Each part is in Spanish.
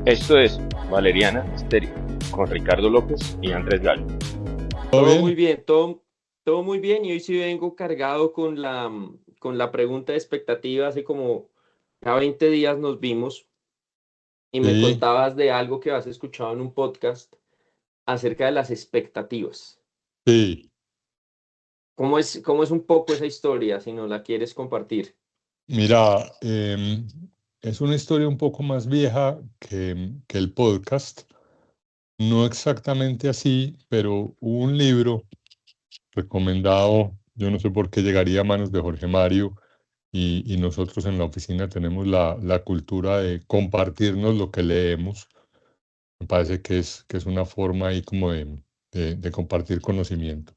Esto es Valeriana Estéreo, con Ricardo López y Andrés Gallo. ¿Todo Todo muy bien? bien, todo muy bien. Y hoy sí vengo cargado con la pregunta de expectativa. Hace como ya 20 días nos vimos y me Sí, contabas de algo que has escuchado en un podcast acerca de las expectativas. sí. ¿Cómo es un poco esa historia, si no la quieres compartir? Mira, es una historia un poco más vieja que el podcast. No exactamente así, pero hubo un libro recomendado, yo no sé por qué llegaría a manos de Jorge Mario, y nosotros en la oficina tenemos la cultura de compartirnos lo que leemos. Me parece que es una forma ahí como de compartir conocimiento.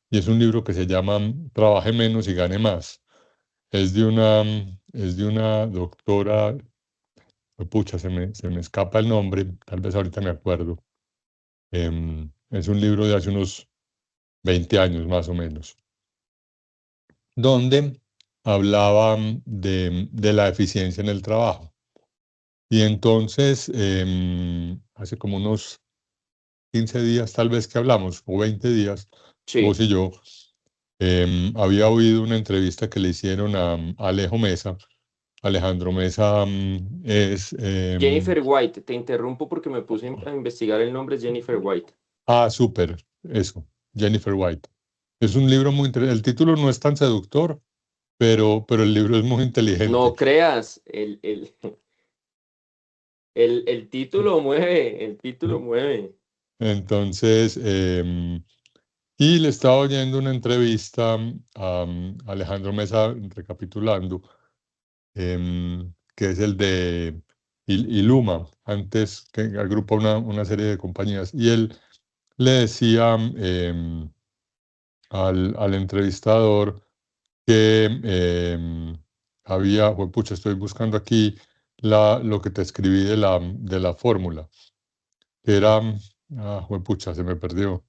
Y es un libro que se llama Trabaje menos y gane más. Es de una doctora, pucha, se me escapa el nombre, tal vez ahorita me acuerdo. Es un libro de hace unos 20 años más o menos, donde hablaba de la eficiencia en el trabajo. Y entonces, hace como unos 15 días tal vez que hablamos, o 20 días, vos Sí. y yo, había oído una entrevista que le hicieron a Alejo Mesa. Alejandro Mesa es... Jennifer White, te interrumpo porque me puse a investigar el nombre, es Jennifer White. súper, eso, Jennifer White. Es un libro muy interesante. El título no es tan seductor, pero el libro es muy inteligente. No creas, el título mueve, el título mueve. Entonces, y le estaba oyendo una entrevista a Alejandro Mesa, recapitulando, que es el de Iluma, antes que agrupa una serie de compañías. Y él le decía al entrevistador que pucha, estoy buscando aquí lo que te escribí de la fórmula, que era, pucha, se me perdió.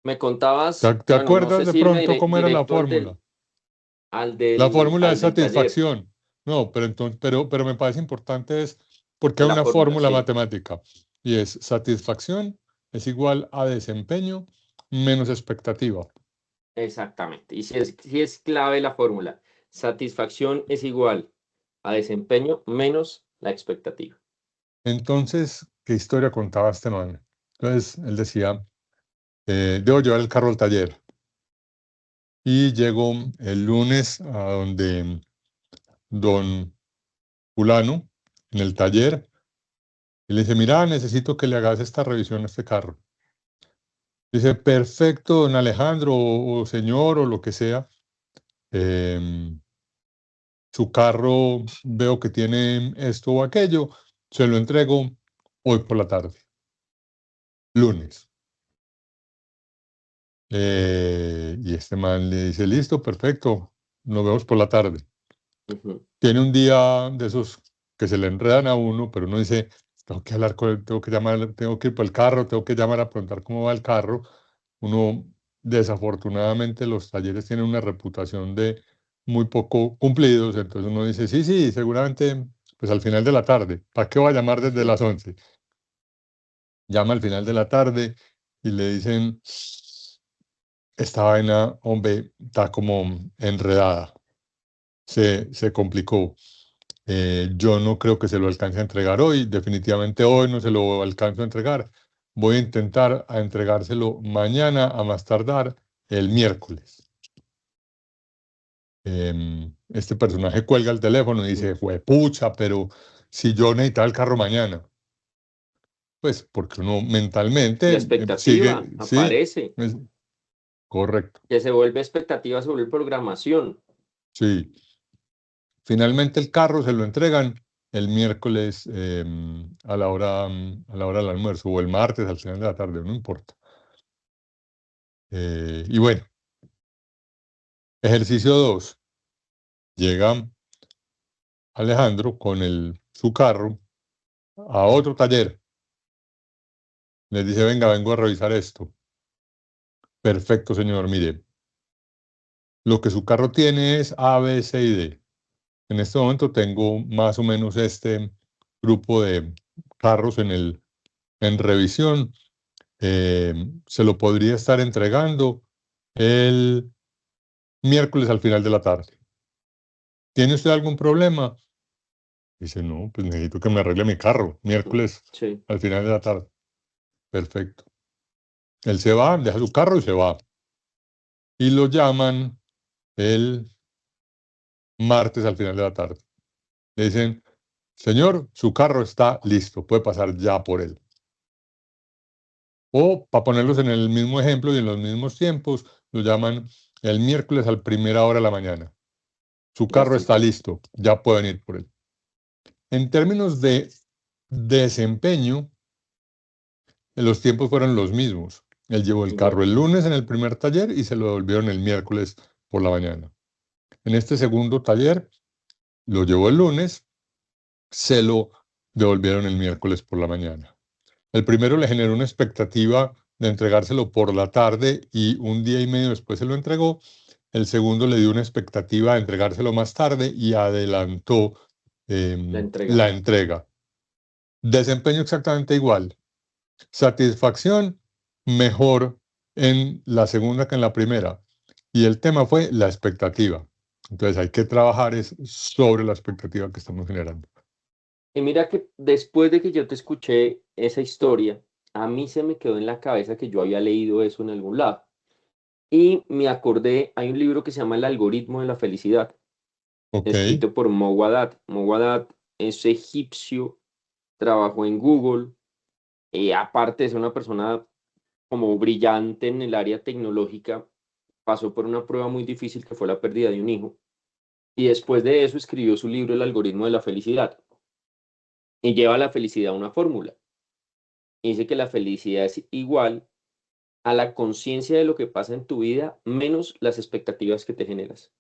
Me ¿Te, contabas, te bueno, no acuerdas sé de si irme pronto cómo era la directo al fórmula? del, al La del, fórmula de al del taller satisfacción. No, pero me parece importante es porque de hay la una fórmula, fórmula sí, matemática y es satisfacción es igual a desempeño menos expectativa. exactamente. Y si es clave la fórmula. Satisfacción es igual a desempeño menos la expectativa. Entonces, ¿qué historia contaba este man? Entonces, él decía, debo llevar el carro al taller. Y llegó el lunes a donde don fulano, en el taller, y le dice, mira, necesito que le hagas esta revisión a este carro. Dice, perfecto, don Alejandro, o señor, o lo que sea. em, Su carro veo que tiene esto o aquello, se lo entrego hoy por la tarde, lunes. Y este man le dice, listo, perfecto, nos vemos por la tarde. Ujú. Tiene un día de esos que se le enredan a uno, pero uno dice, tengo que hablar con él, tengo que llamar, tengo que ir por el carro, tengo que llamar a preguntar cómo va el carro. Uno, desafortunadamente, los talleres tienen una reputación de muy poco cumplidos, entonces uno dice, sí, sí, seguramente, pues al final de la tarde, ¿para qué voy a llamar desde Ujú. las 11? Llama al final de la tarde y le dicen, esta vaina, hombre, está como enredada, se complicó. Yo no creo que se lo alcance a entregar hoy, definitivamente hoy no se lo alcanzo a entregar. Voy a intentar a entregárselo mañana a más tardar el miércoles. Este personaje cuelga el teléfono y dice, pucha, pero si yo necesitaba el carro mañana, pues porque uno La mentalmente expectativa sigue, sí, aparece, es correcto, que se vuelve expectativa sobre programación. sí. Finalmente el carro se lo entregan el miércoles a la hora del almuerzo o el martes al final de la tarde, no importa. Y bueno, ejercicio 2. Llega Alejandro con su carro a otro taller. Les dice, venga, vengo a revisar esto. Perfecto, señor, mire, lo que su carro tiene es A, B, C y D. En este momento tengo más o menos este grupo de carros en revisión. Se lo podría estar entregando el miércoles al final de la tarde. ¿Tiene usted algún problema? Dice, no, pues necesito que me arregle mi carro, miércoles Sí. al final de la tarde. Perfecto. Él se va, deja su carro y se va. Y lo llaman el martes al final de la tarde. Le dicen, señor, su carro está listo, puede pasar ya por él. O, para ponerlos en el mismo ejemplo y en los mismos tiempos, lo llaman el miércoles a primera hora de la mañana. Su Ya carro está está listo. listo, ya pueden ir por él. En términos de desempeño, los tiempos fueron los mismos. Él llevó el carro Igual. el lunes en el primer taller y se lo devolvieron el miércoles por la mañana. En este segundo taller, lo llevó el lunes, se lo devolvieron el miércoles por la mañana. El primero le generó una expectativa de entregárselo por la tarde y un día y medio después se lo entregó. El segundo le dio una expectativa de entregárselo más tarde y adelantó la entrega. Desempeño exactamente igual. Satisfacción mejor en la segunda que en la primera. Y el tema fue la expectativa. Entonces hay que trabajar sobre la expectativa que estamos generando. Y mira que después de que yo te escuché esa historia, a mí se me quedó en la cabeza que yo había leído eso en algún lado. Y me acordé, hay un libro que se llama El algoritmo de la felicidad, Ok, escrito por Mouawad. Mouawad es egipcio, trabajó en Google, aparte es una persona como brillante en el área tecnológica, pasó por una prueba muy difícil que fue la pérdida de un hijo. Y después de eso escribió su libro El algoritmo de la felicidad. Y lleva a la felicidad una fórmula. Y dice que la felicidad es igual a la conciencia de lo que pasa en tu vida menos las expectativas que te generas.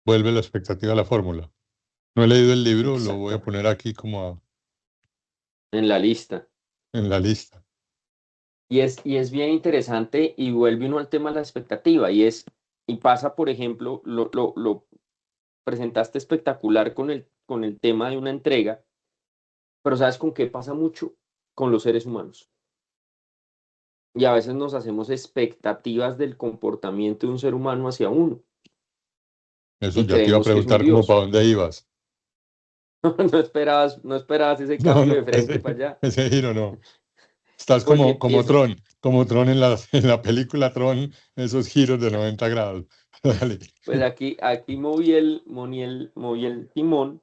vuelve la expectativa a la fórmula. No he leído el libro, lo voy a Exactamente. poner aquí como En la lista. en la lista. Y es bien interesante y vuelve uno al tema de la expectativa. Y pasa, por ejemplo, lo presentaste espectacular con el tema de una entrega, pero ¿sabes con qué pasa mucho? Con los seres humanos. Y a veces nos hacemos expectativas del comportamiento de un ser humano hacia uno Eso y ya te iba a creemos que es un preguntar como para Dios. dónde ibas. No esperabas ese No, cambio no, de frente para allá. ese giro no. Estás Porque como Tron en la película Tron, esos giros de 90 grados. Dale. pues aquí moví el timón,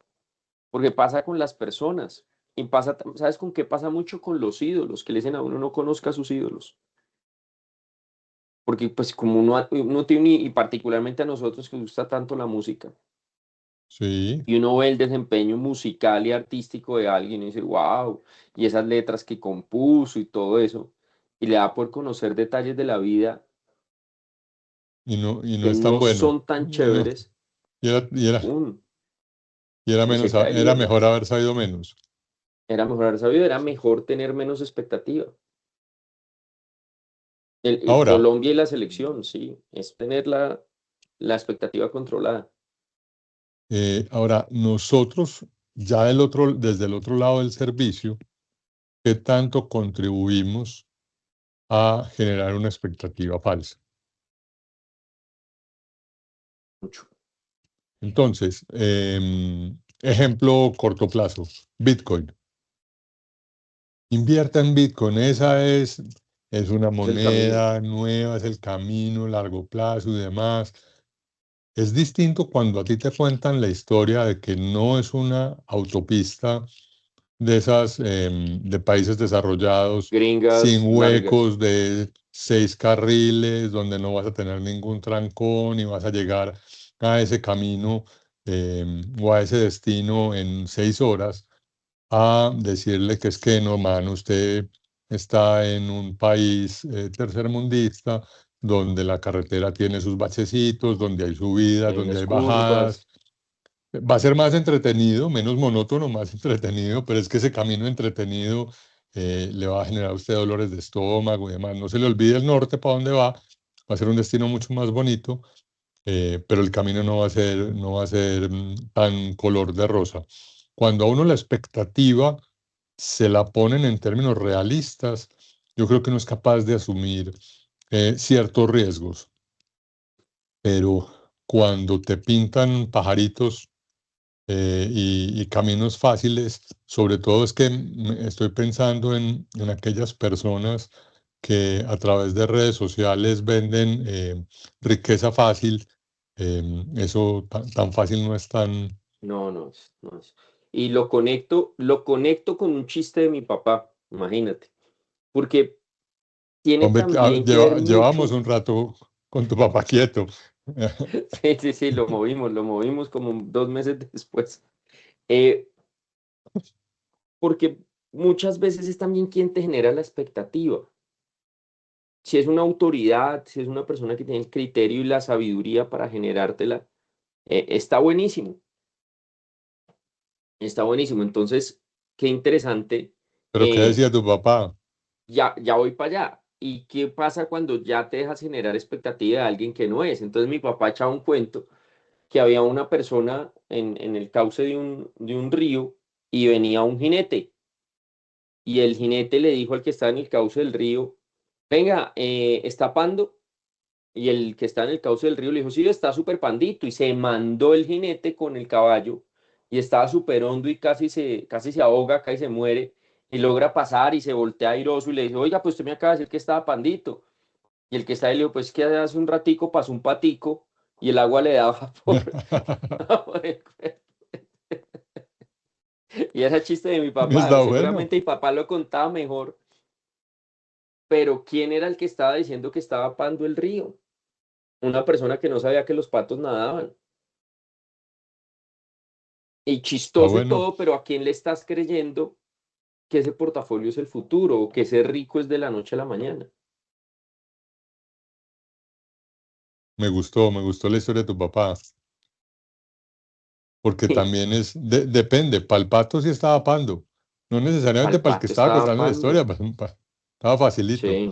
porque pasa con las personas. Y pasa, ¿sabes con qué pasa mucho? Con los ídolos, que le dicen a uno no conozca a sus ídolos. Porque pues como uno tiene, y particularmente a nosotros que nos gusta tanto la música, Sí, y uno ve el desempeño musical y artístico de alguien y dice, wow, y esas letras que compuso y todo eso, y le da por conocer detalles de la vida y no que es tan no bueno. son tan Y, no- chéveres, y era, y era, ¡pum! y era Y se menos, cae el era ídolo. mejor haber sabido menos. Era mejor haber sabido, era mejor tener menos expectativa. El Ahora, Colombia y la selección, sí, es tener la expectativa controlada. nosotros, ya desde el otro lado del servicio, ¿qué tanto contribuimos a generar una expectativa falsa? Mucho. Entonces, ejemplo corto plazo, Bitcoin. Invierta en Bitcoin, es una Es el camino. moneda nueva, es el camino, largo plazo y demás. Es distinto cuando a ti te cuentan la historia de que no es una autopista de esas de países desarrollados, sin Gringas largas. huecos de 6 carriles, donde no vas a tener ningún trancón y vas a llegar a ese camino o a ese destino en 6 horas, a decirle que es que no, man, usted está en un país tercermundista, donde la carretera tiene sus bachecitos, donde hay subidas, Hay donde unas hay bajadas. curvas. Va a ser más entretenido, menos monótono, más entretenido, pero es que ese camino entretenido le va a generar a usted dolores de estómago y demás. No se le olvide el norte para dónde va a ser un destino mucho más bonito, pero el camino no va a ser tan color de rosa. cuando a uno la expectativa se la ponen en términos realistas, yo creo que uno es capaz de asumir ciertos riesgos. Pero cuando te pintan pajaritos y caminos fáciles, sobre todo es que estoy pensando en aquellas personas que a través de redes sociales venden riqueza fácil. Eso tan fácil no es tan... No, no es, no es. Y lo conecto con un chiste de mi papá, imagínate, porque tiene Hombre, también que ver llevamos mucho. un rato con tu papá quieto. Sí, sí, sí, lo movimos como 2 meses después. Eh, Porque muchas veces es también quien te genera la expectativa. Si es una autoridad, si es una persona que tiene el criterio y la sabiduría para generártela, está buenísimo, está buenísimo. Entonces, qué interesante. Pero ¿qué eh, decía tu papá? ya voy para allá. ¿Y qué pasa cuando ya te dejas generar expectativa de alguien que no es? Entonces mi papá echaba un cuento que había una persona en el cauce de un río y venía un jinete. Y el jinete le dijo al que estaba en el cauce del río, venga, ¿está pando? Y el que está en el cauce del río le dijo, sí, está súper pandito. Y se mandó el jinete con el caballo y estaba súper hondo y casi se ahoga, casi se muere. Y logra pasar y se voltea airoso y le dice, oiga, pues usted me acaba de decir que estaba pandito. Y el que está ahí le dijo, pues que hace un ratico pasó un patico y el agua le daba por el cuerpo. Y ese chiste de mi papá, Está bueno. seguramente mi papá lo contaba mejor, pero ¿quién era el que estaba diciendo que estaba pando el río? Una persona que no sabía que los patos nadaban. Y Está chistoso y bueno. todo, pero ¿a quién le estás creyendo que ese portafolio es el futuro o que ser rico es de la noche a la mañana? Me gustó la historia de tu papá. Porque Sí, también depende, para el pato sí estaba pando, no necesariamente al para el que pato estaba estaba contando la pando. historia, pues, estaba facilito, Sí,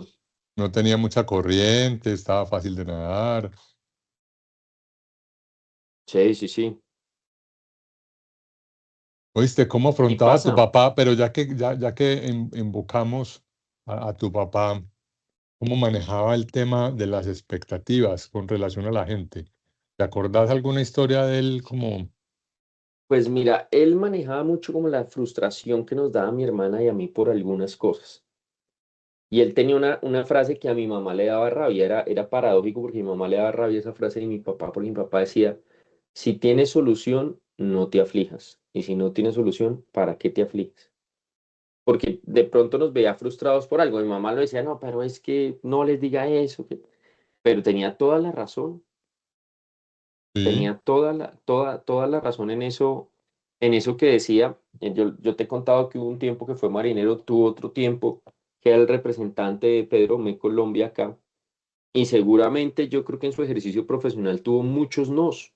no tenía mucha corriente, estaba fácil de nadar. sí, sí, sí. ¿Oíste cómo Y afrontaba a tu pasa. papá? Pero ya que invocamos a tu papá, ¿cómo manejaba el tema de las expectativas con relación a la gente? ¿Te acordás alguna historia de él como... Pues mira, él manejaba mucho como la frustración que nos daba a mi hermana y a mí por algunas cosas. Y él tenía una frase que a mi mamá le daba rabia, era paradójico porque mi mamá le daba rabia esa frase de mi papá, porque mi papá decía, si tienes solución, no te aflijas. Y si no tienes solución, ¿para qué te afliges? Porque de pronto nos veía frustrados por algo. Mi mamá lo decía, no, pero es que no les diga eso. Pero tenía toda la razón, Sí, tenía toda la razón en eso que decía. Yo te he contado que hubo un tiempo que fue marinero, tuvo otro tiempo que era el representante de Pedro Me Colombia acá. Y seguramente yo creo que en su ejercicio profesional tuvo muchos nos,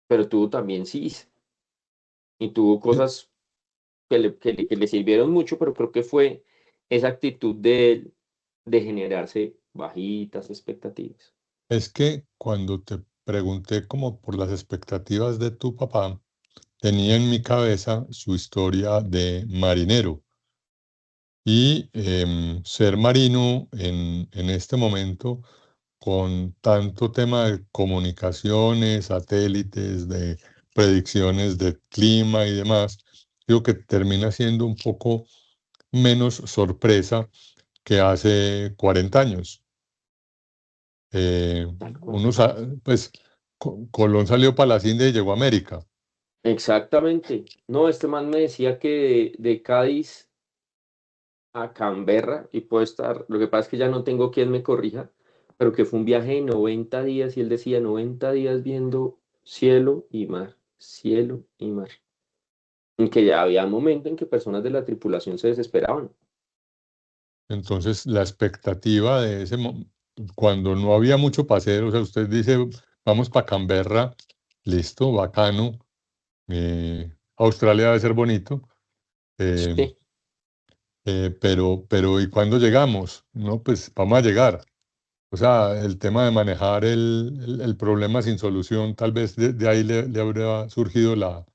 pero tuvo también sí, y tuvo e- cosas que le sirvieron mucho, pero creo que fue esa actitud de generarse bajitas expectativas. es que cuando te pregunté como por las expectativas de tu papá, tenía en mi cabeza su historia de marinero y ser marino en este momento con tanto tema de comunicaciones, satélites, de predicciones de clima y demás, digo que termina siendo un poco menos sorpresa que hace 40 años. Eh, Tal cual. uno, pues Colón salió para las Indias y llegó a América. Exactamente. No, este man me decía que de Cádiz a Canberra, y puedo estar, lo que pasa es que ya no tengo quien me corrija, pero que fue un viaje de 90 días y él decía 90 días viendo cielo y mar, cielo y mar. Y que ya había un momento en que personas de la tripulación se desesperaban. Entonces, la expectativa de cuando no había mucho paseo, o sea, usted dice, vamos para Canberra, listo, bacano, Australia debe ser bonito, eh, Sí, pero ¿y cuándo llegamos? No, pues vamos a llegar. O sea, el tema de manejar el problema sin solución, tal vez de ahí le habría surgido la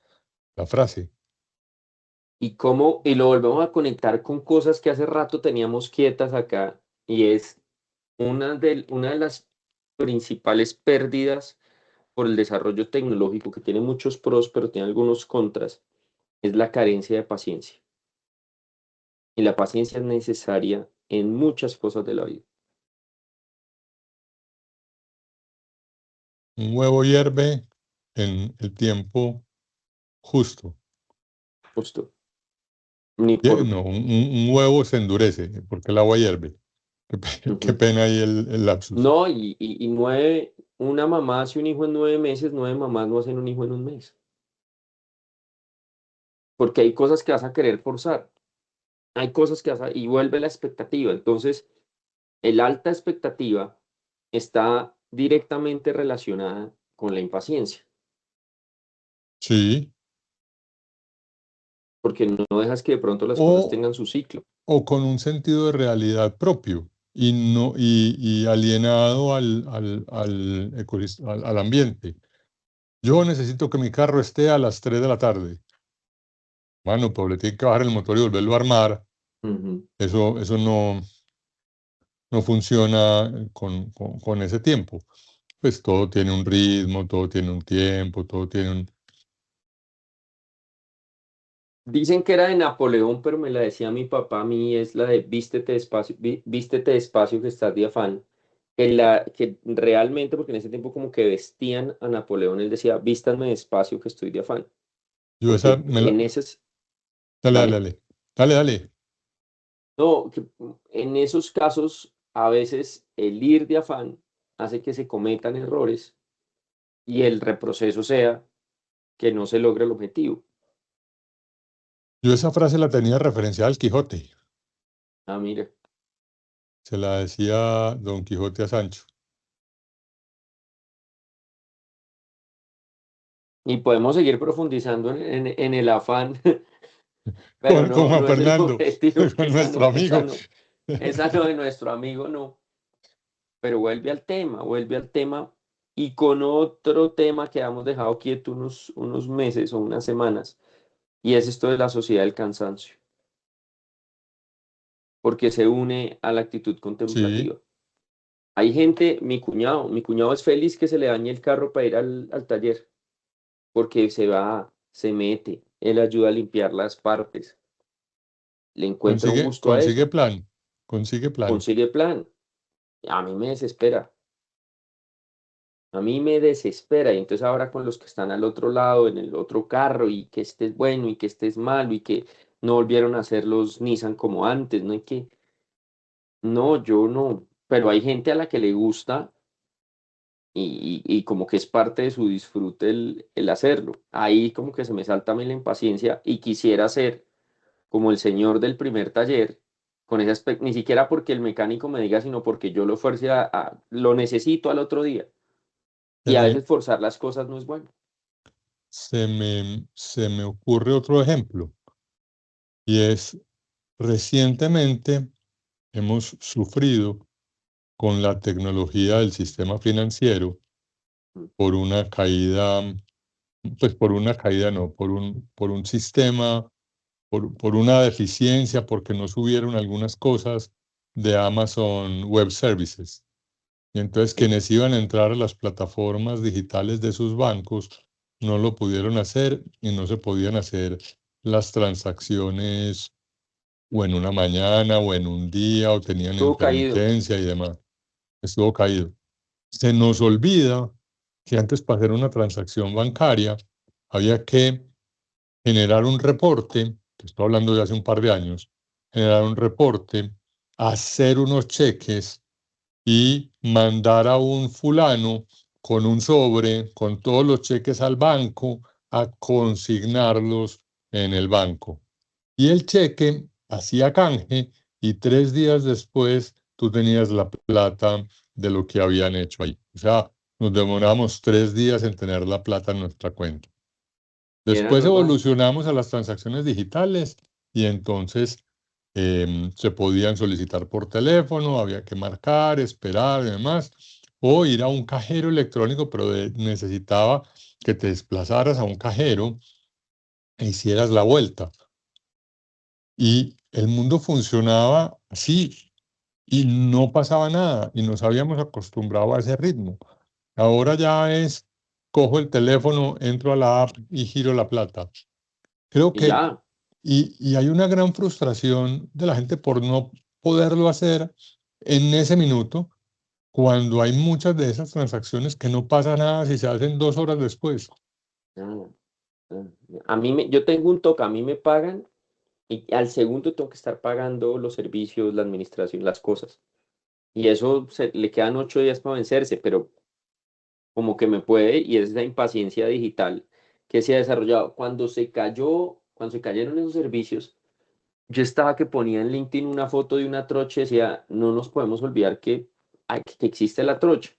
la frase. Y lo volvemos a conectar con cosas que hace rato teníamos quietas acá, y es una de las principales pérdidas por el desarrollo tecnológico, que tiene muchos pros, pero tiene algunos contras, es la carencia de paciencia. Y la paciencia es necesaria en muchas cosas de la vida. Un huevo hierve en el tiempo justo. Justo. Ni por... No, un huevo se endurece porque el agua hierve. Qué pena ahí el lapsus. No, y una mamá hace un hijo en 9 meses, 9 mamás no hacen un hijo en un mes. Porque hay cosas que vas a querer forzar. Hay cosas que y vuelve la expectativa. Entonces, el alta expectativa está directamente relacionada con la impaciencia, Sí. porque no dejas que de pronto las cosas tengan su ciclo. O con un sentido de realidad propio y alienado al ambiente. Yo necesito que mi carro esté a las 3 de la tarde. Bueno, pues le tiene que bajar el motor y volverlo a armar. Eso no funciona con ese tiempo. Pues todo tiene un ritmo, todo tiene un tiempo, todo tiene un... Dicen que era de Napoleón, pero me la decía mi papá a mí, es la de vístete despacio que estás de afán. Que realmente, porque en ese tiempo como que vestían a Napoleón, él decía, vístanme despacio que estoy de afán. Yo esa Porque en esos... Dale. No, que en esos casos, a veces el ir de afán hace que se cometan errores y el reproceso sea que no se logre el objetivo. Yo esa frase la tenía referenciada al Quijote. Ah, mira. Se la decía Don Quijote a Sancho. Y podemos seguir profundizando en el afán, pero Con Juan no es el Fernando, objetivo. con nuestro amigo. Esa no de nuestro amigo, no. Pero vuelve al tema y con otro tema que hemos dejado quieto unos meses o unas semanas, y es esto de la sociedad del cansancio, porque se une a la actitud Sí, contemplativa. Hay gente, mi cuñado es feliz que se le dañe el carro para ir al taller, porque se mete, él ayuda a limpiar las partes, le encuentra un gusto a eso, consigue plan. consigue plan. A mí me desespera. A mí me desespera, y entonces ahora con los que están al otro lado, en el otro carro, y que estés bueno y que estés malo, y que no volvieron a hacer los Nissan como antes, no hay que, no, yo no, pero hay gente a la que le gusta y como que es parte de su disfrute el hacerlo. Ahí como que se me salta a mí la impaciencia y quisiera ser como el señor del primer taller, con ese aspecto, ni siquiera porque el mecánico me diga, sino porque yo lo fuerce lo necesito al otro día. Se Y a me, veces forzar las cosas no es bueno. se me ocurre otro ejemplo, y es recientemente hemos sufrido con la tecnología del sistema financiero por una caída, pues por una caída no, por un sistema, por una deficiencia, porque no subieron algunas cosas de Amazon Web Services. Y entonces quienes iban a entrar a las plataformas digitales de sus bancos no lo pudieron hacer y no se podían hacer las transacciones o en una mañana o en un día o tenían Todo caído. intermitencia y demás. Estuvo caído. Se nos olvida que antes para hacer una transacción bancaria había que generar un reporte, que estoy hablando de hace un par de años, generar un reporte, hacer unos cheques y mandar a un fulano con un sobre, con todos los cheques al banco, a consignarlos en el banco. Y el cheque hacía canje y 3 días después tú tenías la plata de lo que habían hecho ahí. O sea, nos demoramos 3 días en tener la plata en nuestra cuenta. Y era Después normal. evolucionamos a las transacciones digitales y entonces se podían solicitar por teléfono, había que marcar, esperar y demás, o ir a un cajero electrónico, pero necesitaba que te desplazaras a un cajero e hicieras la vuelta. Y el mundo funcionaba así y no pasaba nada y nos habíamos acostumbrado a ese ritmo. Ahora ya es, cojo el teléfono, entro a la app y giro la plata. Creo Y que, ya, y hay una gran frustración de la gente por no poderlo hacer en ese minuto, cuando hay muchas de esas transacciones que no pasa nada si se hacen 2 horas después. ah, ah. Yo tengo un toque, a mí me pagan y al segundo tengo que estar pagando los servicios, la administración, las cosas. Y eso le quedan 8 días para vencerse, pero como que me puede, y es esa impaciencia digital que se ha desarrollado. Cuando se cayeron esos servicios, yo estaba que ponía en LinkedIn una foto de una trocha y decía, no nos podemos olvidar que existe la trocha,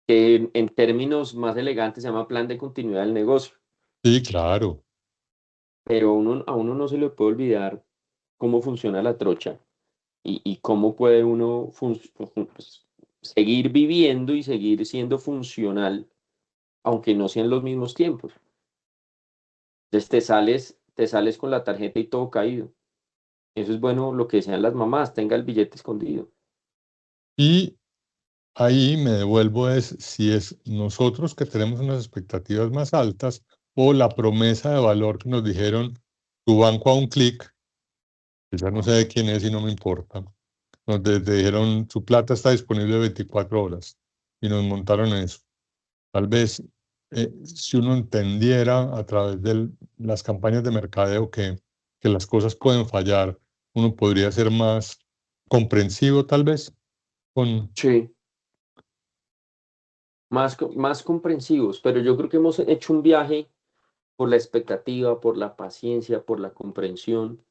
que en términos más elegantes se llama plan de continuidad del negocio, Sí, claro. pero a uno no se le puede olvidar cómo funciona la trocha y cómo puede uno pues, seguir viviendo y seguir siendo funcional, aunque no sean los mismos tiempos. Entonces te sales con la tarjeta y todo caído. Eso es bueno, lo que decían las mamás, tenga el billete escondido. Y ahí me devuelvo es si es nosotros que tenemos unas expectativas más altas o la promesa de valor que nos dijeron, tu banco a un clic, que ya no sé de quién es y no me importa. Nos dijeron, su plata está disponible 24 horas y nos montaron eso. Tal vez si uno entendiera a través de las campañas de mercadeo que las cosas pueden fallar, uno podría ser más comprensivo tal vez con... Sí. Más comprensivos, pero yo creo que hemos hecho un viaje por la expectativa, por la paciencia, por la comprensión.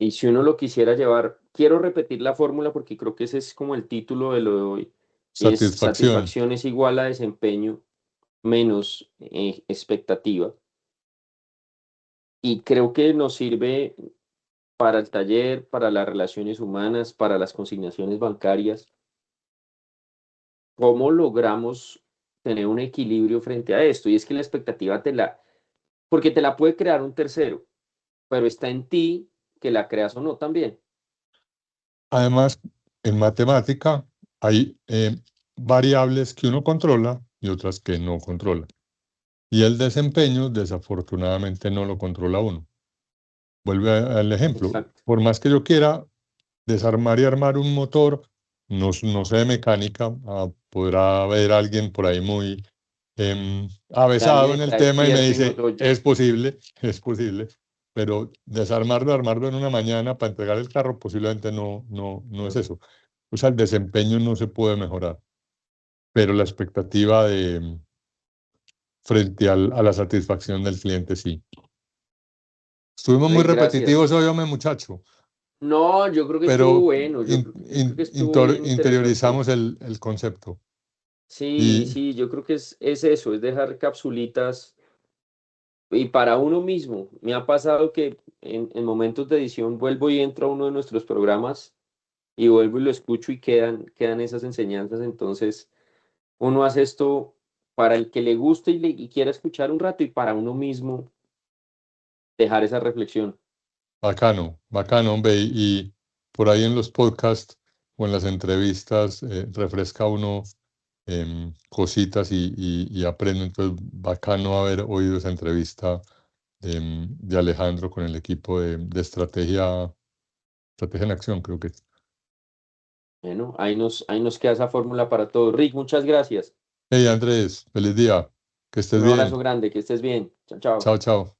Y si uno lo quisiera llevar, quiero repetir la fórmula porque creo que ese es como el título de lo de hoy, y es Satisfacción. satisfacción es igual a desempeño menos expectativa. Y creo que nos sirve para el taller, para las relaciones humanas, para las consignaciones bancarias. ¿Cómo logramos tener un equilibrio frente a esto? Y es que la expectativa porque te la puede crear un tercero, pero está en ti que la creas o no también. Además, en matemática hay variables que uno controla y otras que no controla. Y el desempeño, desafortunadamente, no lo controla uno. Vuelve al ejemplo. Exacto. Por más que yo quiera desarmar y armar un motor, no sé de mecánica, podrá haber alguien por ahí muy Que avesado alguien en el está tema y me despierto y nos dice, oye. es posible, pero desarmarlo, armarlo en una mañana para entregar el carro posiblemente no es eso. O sea, el desempeño no se puede mejorar, pero la expectativa frente a la satisfacción del cliente sí. Estuvimos muy Rick, gracias. repetitivos hoy, hombre, muchacho, No, yo creo que estuvo pero bueno. Yo creo que estuvo bien interesante. interiorizamos el concepto. Sí, Y sí, yo creo que es eso, es dejar capsulitas. Y para uno mismo, me ha pasado que en momentos de edición vuelvo y entro a uno de nuestros programas y vuelvo y lo escucho y quedan esas enseñanzas. Entonces, uno hace esto para el que le guste y quiera escuchar un rato y para uno mismo dejar esa reflexión. bacano, bacano, hombre, y por ahí en los podcasts o en las entrevistas refresca uno cositas y aprende. Entonces, bacano haber oído esa entrevista de Alejandro con el equipo de estrategia en acción, creo que es. Bueno, ahí nos queda esa fórmula para todos. Rick, muchas gracias. Hey Andrés, feliz día, que estés Un abrazo bien. grande, que estés bien. Chao, chao. Chao, chao.